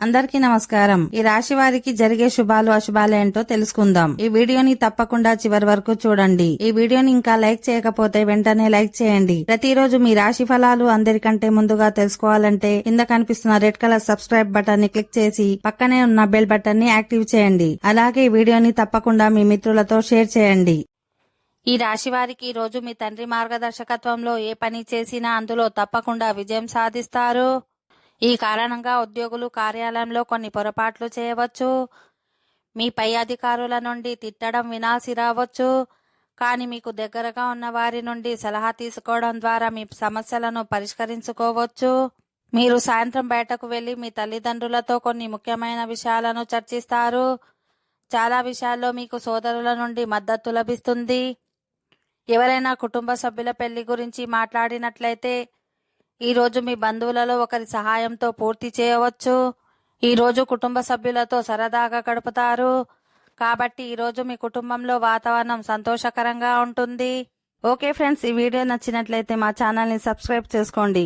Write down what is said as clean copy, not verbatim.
అందరికీ నమస్కారం. ఈ రాశి వారికి జరిగే శుభాలు అశుభాలు ఏంటో తెలుసుకుందాం. ఈ వీడియోని తప్పకుండా చివరి వరకు చూడండి. ఈ వీడియోని ఇంకా లైక్ చేయకపోతే వెంటనే లైక్ చేయండి. ప్రతిరోజు మీ రాశి ఫలాలు అందరికంటే ముందుగా తెలుసుకోవాలంటే కింద కనిపిస్తున్న రెడ్ కలర్ సబ్స్క్రైబ్ బటన్ ని క్లిక్ చేసి పక్కనే ఉన్న బెల్ బటన్ ని యాక్టివ్ చేయండి. అలాగే ఈ వీడియోని తప్పకుండా మీ మిత్రులతో షేర్ చేయండి. ఈ రాశి వారికి ఈ రోజు మీ తండ్రి మార్గదర్శకత్వంలో ఏ పని చేసినా అందులో తప్పకుండా విజయం సాధిస్తారు. ఈ కారణంగా ఉద్యోగులు కార్యాలయంలో కొన్ని పొరపాట్లు చేయవచ్చు. మీ పై అధికారుల నుండి తిట్టడం వినాల్సి రావచ్చు. కానీ మీకు దగ్గరగా ఉన్న వారి నుండి సలహా తీసుకోవడం ద్వారా మీ సమస్యలను పరిష్కరించుకోవచ్చు. మీరు సాయంత్రం బయటకు వెళ్లి మీ తల్లిదండ్రులతో కొన్ని ముఖ్యమైన విషయాలను చర్చిస్తారు. చాలా విషయాల్లో మీకు సోదరుల నుండి మద్దతు లభిస్తుంది. ఎవరైనా కుటుంబ సభ్యుల పెళ్లి గురించి మాట్లాడినట్లయితే ఈ రోజు మీ బంధువులలో ఒకరి సహాయంతో పూర్తి చేయవచ్చు. ఈ రోజు కుటుంబ సభ్యులతో సరదాగా గడుపుతారు. కాబట్టి ఈ రోజు మీ కుటుంబంలో వాతావరణం సంతోషకరంగా ఉంటుంది. ఓకే ఫ్రెండ్స్, ఈ వీడియో నచ్చినట్లయితే మా ఛానల్ని సబ్స్క్రైబ్ చేసుకోండి.